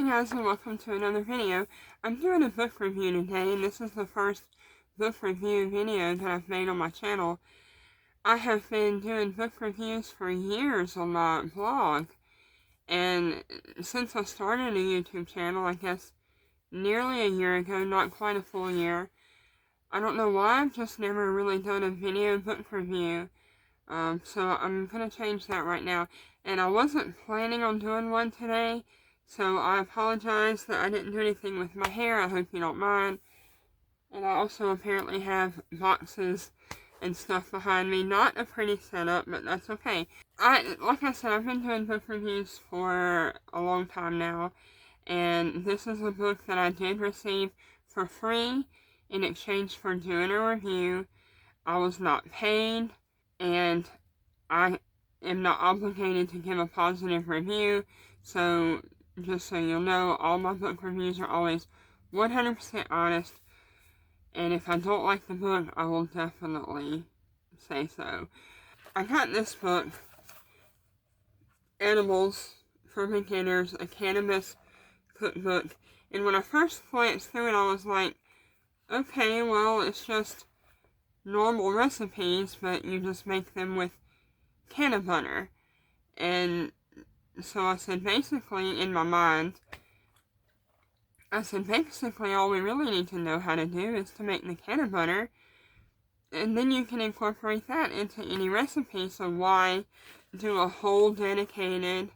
guys, and welcome to another video. I'm doing a book review today, and this is the first book review video that I've made on my channel. I have been doing book reviews for years on my blog, and since I started a YouTube channel, I guess nearly a year ago, not quite a full year, I don't know why I've just never really done a video book review. So I'm going to change that right now. And I wasn't planning on doing one today, so I apologize that I didn't do anything with my hair. I hope you don't mind. And I also apparently have boxes and stuff behind me. Not a pretty setup, but that's okay. Like I said, I've been doing book reviews for a long time now. And this is a book that I did receive for free in exchange for doing a review. I was not paid, and I am not obligated to give a positive review, so just so you'll know, all my book reviews are always 100% honest, and if I don't like the book, I will definitely say so. I got this book, Edibles for Beginners, a Cannabis Cookbook, and when I first glanced through it, I was like, okay, well, it's just normal recipes, but you just make them with canna butter. And so I said, basically, in my mind, all we really need to know how to do is to make the canna butter, and then you can incorporate that into any recipe, so why do a whole dedicated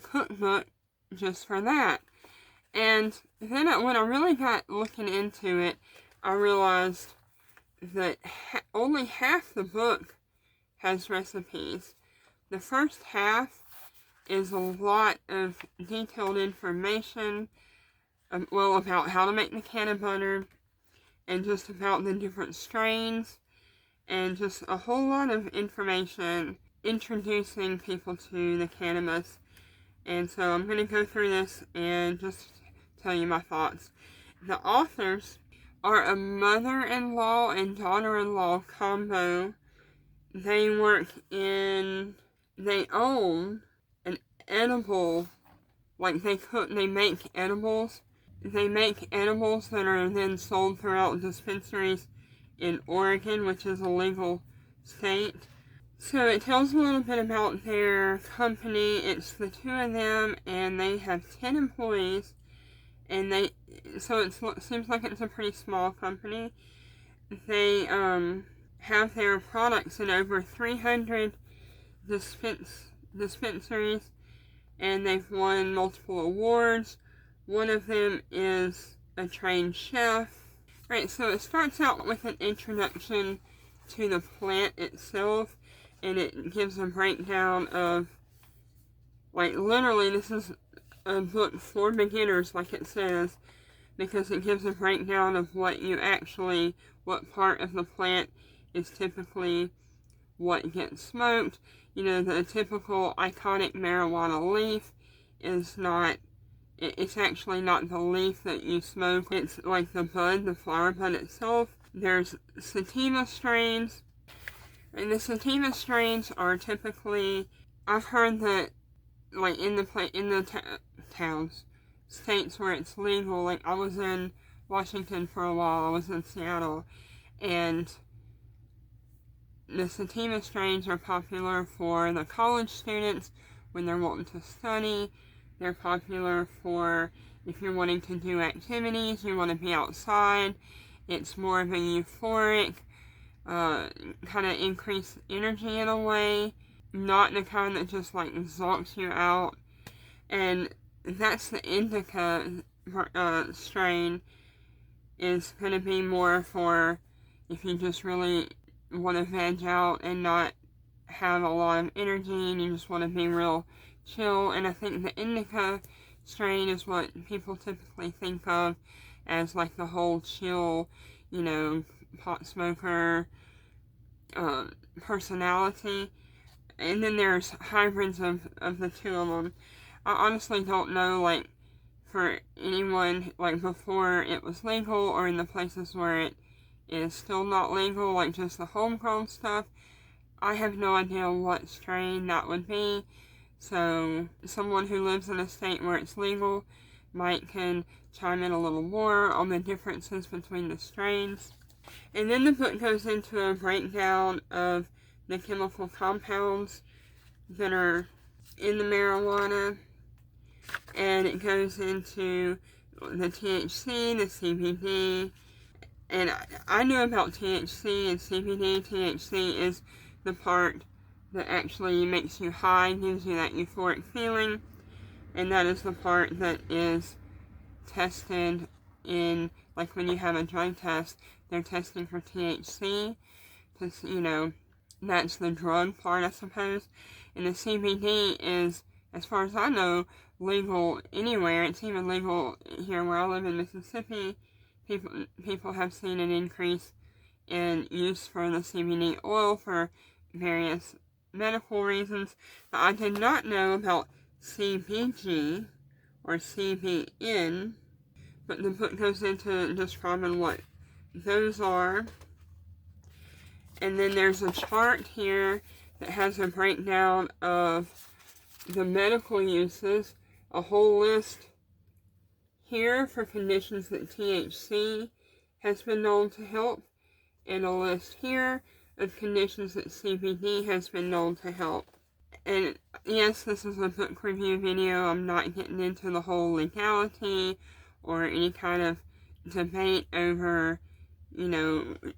cookbook just for that? And then when I really got looking into it, I realized that only half the book has recipes. The first half is a lot of detailed information, about how to make the canna butter, and just about the different strains, and just a whole lot of information introducing people to the cannabis. And so I'm going to go through this and just tell you my thoughts. The authors are a mother-in-law and daughter-in-law combo. They own an edible, they make edibles. They make edibles that are then sold throughout dispensaries in Oregon, which is a legal state. So it tells a little bit about their company. It's the two of them, and they have 10 employees. And so it seems like it's a pretty small company. They have their products in over 300 dispensaries, and they've won multiple awards. One of them is a trained chef. Right, so it starts out with an introduction to the plant itself, and it gives a breakdown of, literally, this is a book for beginners, like it says, because it gives a breakdown of what part of the plant is typically what gets smoked. You know, the typical iconic marijuana leaf is it's actually not the leaf that you smoke. It's like the bud, the flower bud itself. There's sativa strains, and the sativa strains are typically, I've heard that, in the towns, states where it's legal, I was in Washington for a while, I was in Seattle, and the sativa strains are popular for the college students when they're wanting to study. They're popular for if you're wanting to do activities, you want to be outside. It's more of a euphoric, kind of increased energy in a way, not the kind that just zonks you out. And that's the indica strain, is going to be more for if you just really want to veg out and not have a lot of energy and you just want to be real chill. And I think the indica strain is what people typically think of as the whole chill, pot smoker personality. And then there's hybrids of the two of them. I honestly don't know, for anyone, before it was legal, or in the places where it is still not legal, just the homegrown stuff. I have no idea what strain that would be. So someone who lives in a state where it's legal can chime in a little more on the differences between the strains. And then the book goes into a breakdown of the chemical compounds that are in the marijuana, and it goes into the THC, the CBD, and I know about THC and CBD. THC is the part that actually makes you high, gives you that euphoric feeling, and that is the part that is tested in, like when you have a drug test, they're testing for THC, because, that's the drug part, I suppose. And the CBD is, as far as I know, legal anywhere. It's even legal here where I live in Mississippi. People have seen an increase in use for the CBD oil for various medical reasons. But I did not know about CBG or CBN, but the book goes into describing what those are. And then there's a chart here that has a breakdown of the medical uses, a whole list here for conditions that THC has been known to help, and a list here of conditions that CBD has been known to help. And yes, this is a book review video. I'm not getting into the whole legality or any kind of debate over,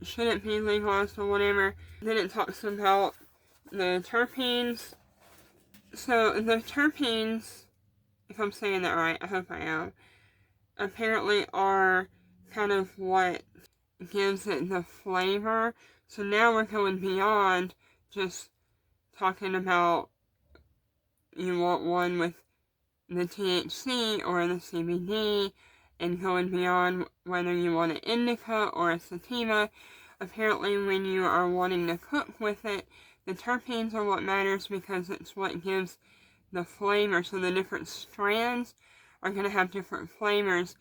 should it be legalized or whatever. Then it talks about the terpenes. So the terpenes, if I'm saying that right, I hope I am, apparently are kind of what gives it the flavor. So now we're going beyond just talking about you want one with the THC or the CBD, and going beyond whether you want an indica or a sativa. Apparently when you are wanting to cook with it, the terpenes are what matters because it's what gives the flavor. So the different strands are going to have different flavors.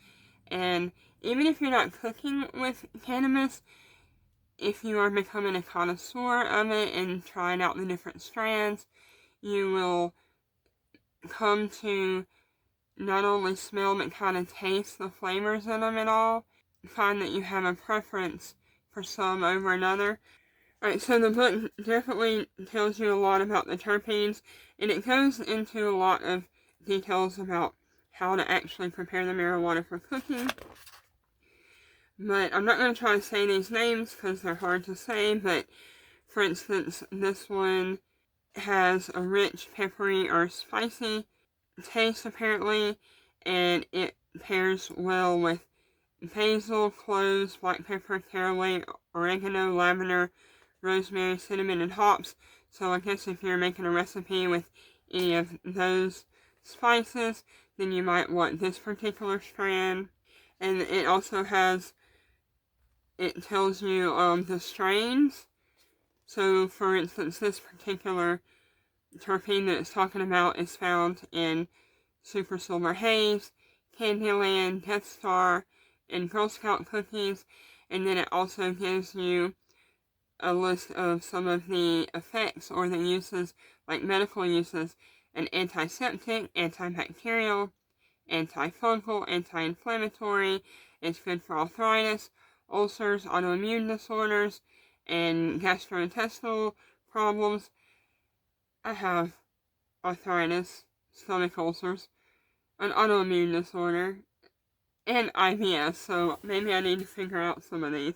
And even if you're not cooking with cannabis, if you are becoming a connoisseur of it and trying out the different strands, you will come to not only smell but kind of taste the flavors in them and all. Find that you have a preference for some over another. Alright, so the book definitely tells you a lot about the terpenes, and it goes into a lot of details about how to actually prepare the marijuana for cooking. But I'm not going to try to say these names because they're hard to say, but for instance, this one has a rich, peppery, or spicy taste apparently, and it pairs well with basil, cloves, black pepper, caraway, oregano, lavender, rosemary, cinnamon, and hops. So I guess if you're making a recipe with any of those spices, then you might want this particular strand. And it also it tells you the strains. So for instance, this particular terpene that it's talking about is found in Super Silver Haze, Candyland, Death Star, and Girl Scout cookies. And then it also gives you a list of some of the effects or the uses, like medical uses: an antiseptic, antibacterial, antifungal, anti-inflammatory. It's good for arthritis, ulcers, autoimmune disorders, and gastrointestinal problems. I have arthritis, stomach ulcers, an autoimmune disorder, and IBS, so maybe I need to figure out some of these.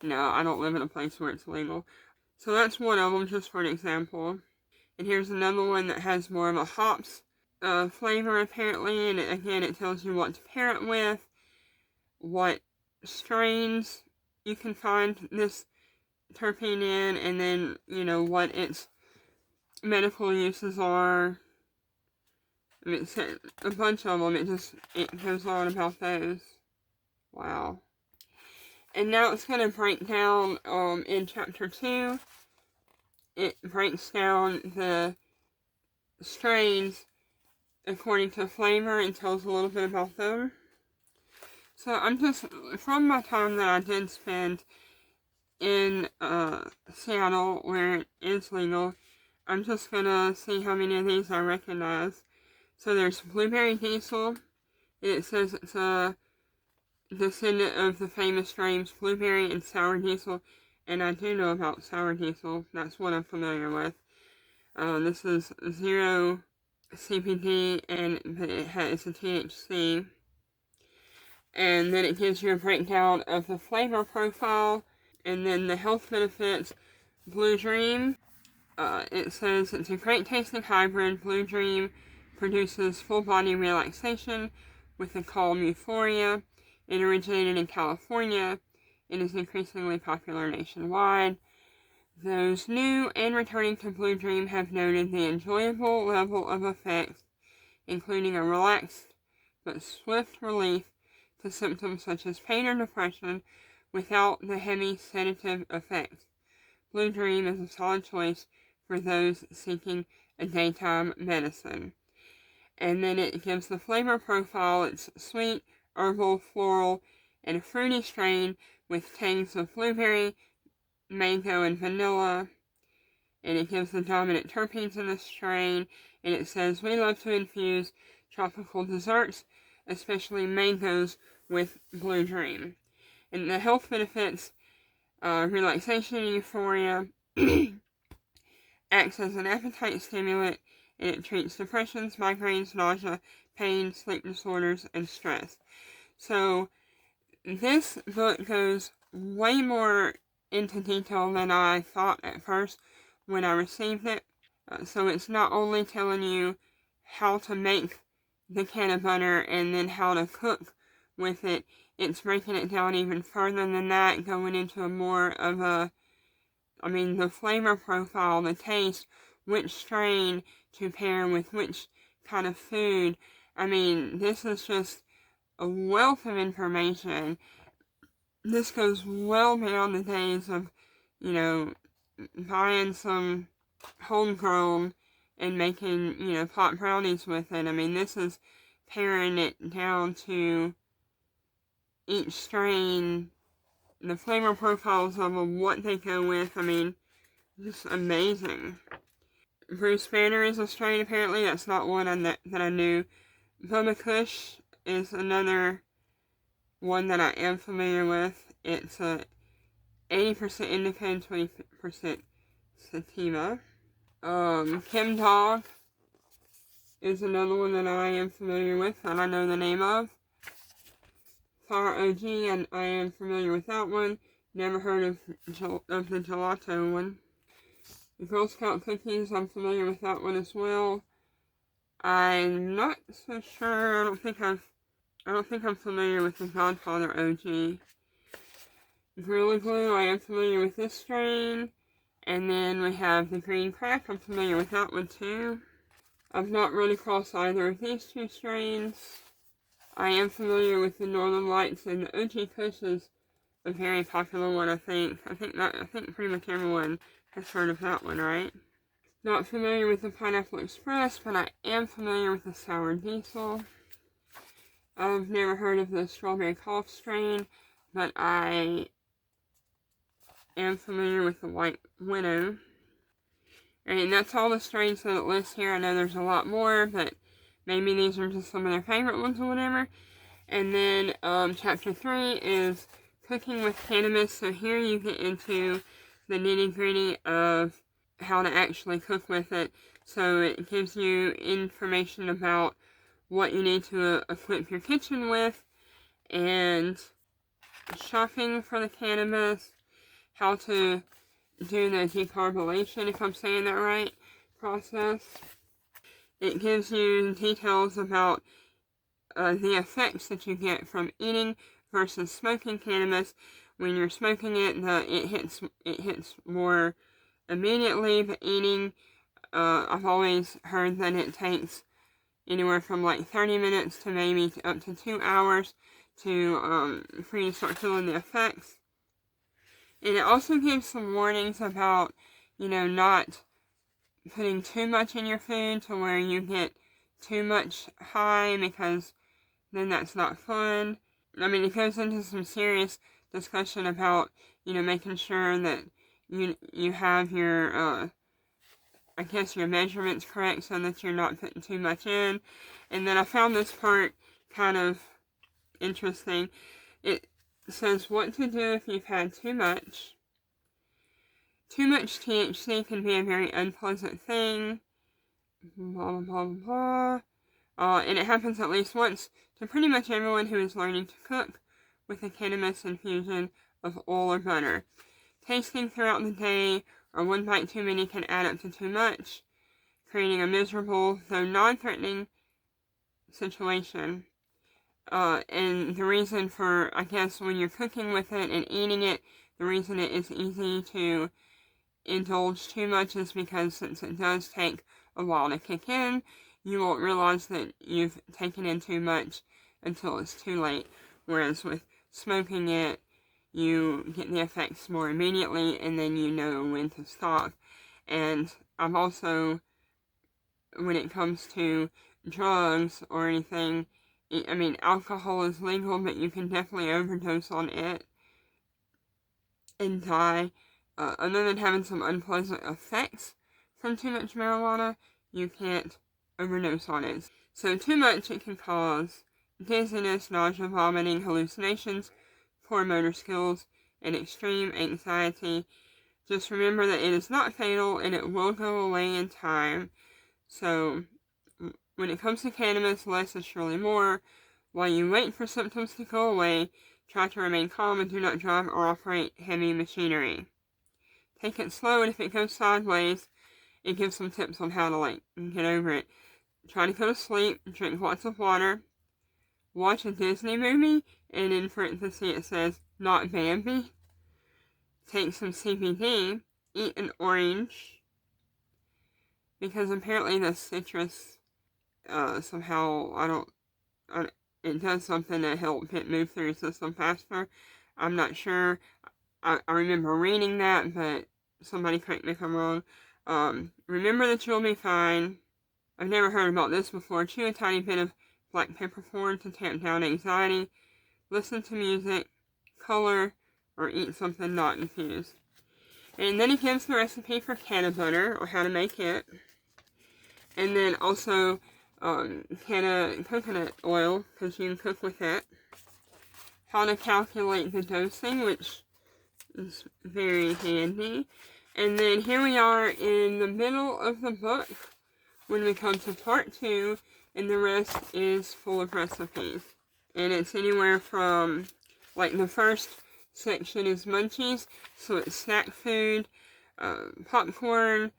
No, I don't live in a place where it's legal. So that's one of them, just for an example. And here's another one that has more of a hops flavor, apparently, and again, it tells you what to pair it with, what strains you can find this terpene in, and then, what its medical uses are. I mean, it's a bunch of them. It goes on about those. Wow. And now it's going to break down in chapter 2. It breaks down the strains according to flavor and tells a little bit about them. So I'm just, from my time that I did spend in Seattle, where it is legal, I'm just gonna see how many of these I recognize. So there's Blueberry Diesel. It says it's a descendant of the famous strains Blueberry and Sour Diesel. And I do know about Sour Diesel. That's what I'm familiar with. This is 0 CBD, but it's a THC. And then it gives you a breakdown of the flavor profile, and then the health benefits. Blue Dream, it says it's a great tasting hybrid. Blue Dream produces full body relaxation with a calm euphoria. It originated in California. It is increasingly popular nationwide. Those new and returning to Blue Dream have noted the enjoyable level of effects, including a relaxed but swift relief to symptoms such as pain or depression without the heavy sedative effects. Blue Dream is a solid choice for those seeking a daytime medicine. And then it gives the flavor profile. It's sweet, herbal, floral, and a fruity strain with tangs of blueberry, mango, and vanilla. And it gives the dominant terpenes in this strain. And it says, we love to infuse tropical desserts, especially mangoes, with Blue Dream. And the health benefits, relaxation and euphoria, acts as an appetite stimulant, and it treats depressions, migraines, nausea, pain, sleep disorders, and stress. So this book goes way more into detail than I thought at first when I received it. So it's not only telling you how to make the canna butter and then how to cook with it, it's breaking it down even further than that, going into a more of the flavor profile, the taste, which strain to pair with which kind of food. This is just a wealth of information. This goes well beyond the days of, buying some homegrown and making, pot brownies with it. This is paring it down to each strain, the flavor profiles of what they go with. Just amazing. Bruce Banner is a strain, apparently. That's not one that I knew. Bubba Kush is another one that I am familiar with. It's a 80% indica, 20% sativa. Kim Dog is another one that I am familiar with, that I know the name of. Far OG, and I am familiar with that one. Never heard of the gelato one. The Girl Scout cookies, I'm familiar with that one as well. I'm not so sure. I don't think I'm familiar with the Godfather OG. Gorilla Glue, I am familiar with this strain. And then we have the Green Crack. I'm familiar with that one too. I've not run across either of these two strains. I am familiar with the Northern Lights, and the OG Kush is a very popular one, I think. I think pretty much everyone has heard of that one, right? Not familiar with the Pineapple Express, but I am familiar with the Sour Diesel. I've never heard of the Strawberry Cough strain, but I am familiar with the White Widow. And that's all the strains that it lists here. I know there's a lot more, but maybe these are just some of their favorite ones or whatever. And then chapter 3 is Cooking with Cannabis. So here you get into the nitty-gritty of how to actually cook with it. So it gives you information about what you need to equip your kitchen with, and shopping for the cannabis, how to do the decarbylation, if I'm saying that right, process. It gives you details about the effects that you get from eating versus smoking cannabis. When you're smoking it, it hits more immediately, but eating, I've always heard that it takes anywhere from like 30 minutes to maybe up to 2 hours for you to start feeling the effects. And it also gives some warnings about, not putting too much in your food to where you get too much high, because then that's not fun. It goes into some serious discussion about, making sure that you have your I guess, your measurements correct so that you're not putting too much in. And then I found this part kind of interesting. It says what to do if you've had too much. Too much THC can be a very unpleasant thing. Blah, blah, blah, blah. And it happens at least once to pretty much everyone who is learning to cook with a cannabis infusion of oil or butter. Tasting throughout the day or one bite too many can add up to too much, creating a miserable, though non-threatening situation. And the reason for, I guess, when you're cooking with it and eating it, the reason it is easy to indulge too much is because since it does take a while to kick in, you won't realize that you've taken in too much until it's too late. Whereas with smoking it, you get the effects more immediately and then you know when to stop. And I've also, when it comes to drugs or anything, I mean, alcohol is legal, but you can definitely overdose on it and die. Other than having some unpleasant effects from too much marijuana, you can't overdose on it. So too much, it can cause dizziness, nausea, vomiting, hallucinations, poor motor skills, and extreme anxiety. Just remember that it is not fatal and it will go away in time. So when it comes to cannabis, less is surely more. While you wait for symptoms to go away, try to remain calm and do not drive or operate heavy machinery. Take it slow, and if it goes sideways, it gives some tips on how to get over it. Try to go to sleep, drink lots of water, watch a Disney movie, and in parentheses it says, not Bambi. Take some CBD, eat an orange, because apparently the citrus, somehow, it does something to help it move through your system faster. I'm not sure. I remember reading that, but somebody correct me if I'm wrong. Remember that you'll be fine. I've never heard about this before. Chew a tiny bit of black peppercorn to tamp down anxiety. Listen to music, color, or eat something not infused. And then it gives the recipe for canna butter, or how to make it. And then also canna coconut oil, because you can cook with it. How to calculate the dosing, which is very handy. And then here we are in the middle of the book when we come to part 2, and the rest is full of recipes. And it's anywhere from, like, the first section is munchies, so it's snack food, popcorn,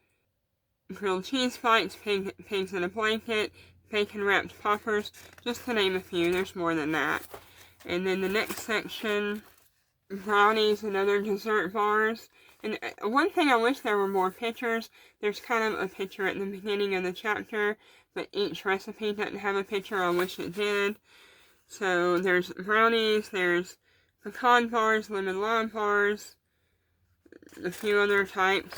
grilled cheese bites, pigs in a blanket, bacon wrapped poppers, just to name a few. There's more than that. And then the next section, brownies and other dessert bars. And one thing I wish there were more pictures. There's kind of a picture at the beginning of the chapter, but each recipe doesn't have a picture. I wish it did. So there's brownies, there's pecan bars, lemon lime bars, a few other types.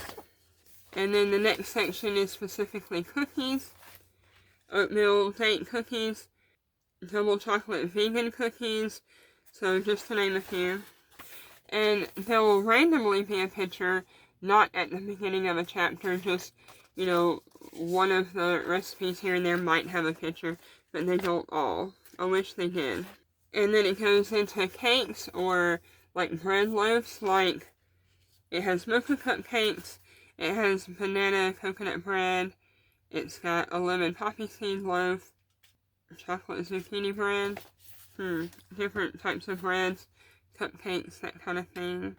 And then the next section is specifically cookies, oatmeal date cookies, double chocolate vegan cookies, so just to name a few. And there will randomly be a picture, not at the beginning of a chapter, just, one of the recipes here and there might have a picture, but they don't all. I wish they did. And then it goes into cakes, or like bread loaves, like it has mocha cupcakes, it has banana coconut bread, it's got a lemon poppy seed loaf, chocolate zucchini bread, different types of breads, cupcakes, that kind of thing.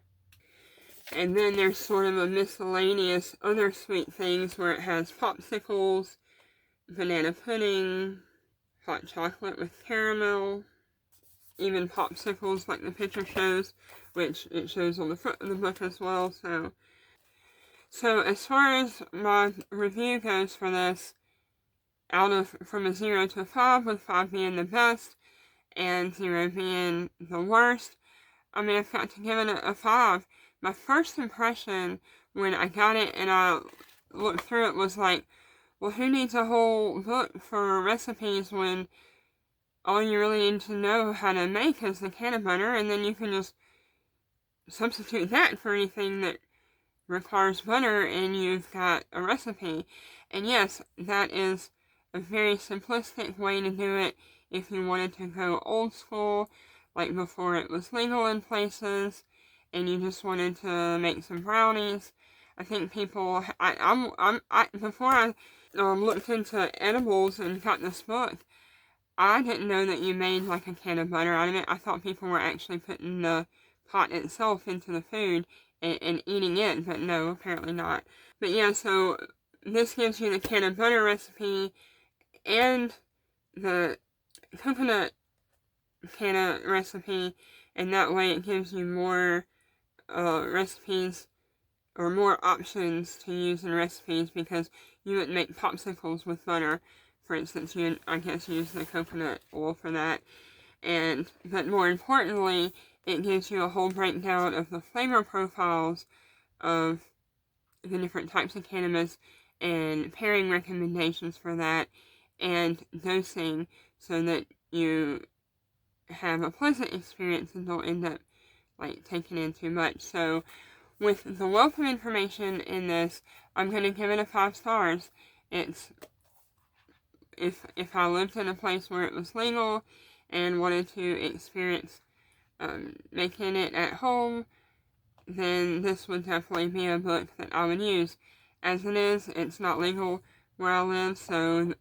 And then there's sort of a miscellaneous other sweet things where it has popsicles, banana pudding, hot chocolate with caramel, even popsicles like the picture shows, which it shows on the front of the book as well. So as far as my review goes for this, from a 0 to a 5, with 5 being the best and 0 being the worst, I've got to give it a 5. My first impression when I got it and I looked through it was like, well, who needs a whole book for recipes when all you really need to know how to make is the canna butter, and then you can just substitute that for anything that requires butter, and you've got a recipe. And yes, that is a very simplistic way to do it if you wanted to go old school, like before it was legal in places, and you just wanted to make some brownies. I think people, before I looked into edibles and got this book, I didn't know that you made like a can of butter out of it. I thought people were actually putting the pot itself into the food and eating it, but no, apparently not. But yeah, so this gives you the can of butter recipe and the coconut canna recipe, and that way it gives you more recipes or more options to use in recipes, because you would make popsicles with butter, for instance. You, I guess, use the coconut oil for that. But more importantly, it gives you a whole breakdown of the flavor profiles of the different types of cannabis and pairing recommendations for that, and dosing, so that you have a pleasant experience and don't end up like taking in too much. So with the wealth of information in this, I'm going to give it a 5 stars. It's, if I lived in a place where it was legal and wanted to experience making it at home, then this would definitely be a book that I would use. As it is, it's not legal where I live, so,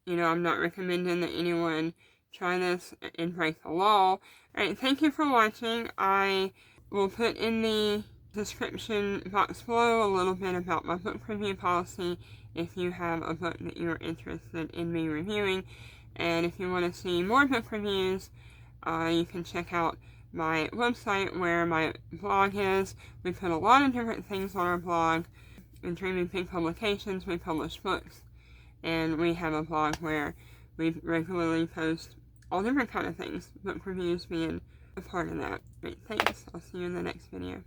you know, I'm not recommending that anyone try this and break the law. Alright, thank you for watching. I will put in the description box below a little bit about my book review policy if you have a book that you're interested in me reviewing. And if you want to see more book reviews, you can check out my website where my blog is. We put a lot of different things on our blog. In Dreaming Pig Publications, we publish books, and we have a blog where we regularly post all different kind of things, book reviews being a part of that. Great, thanks. I'll see you in the next video.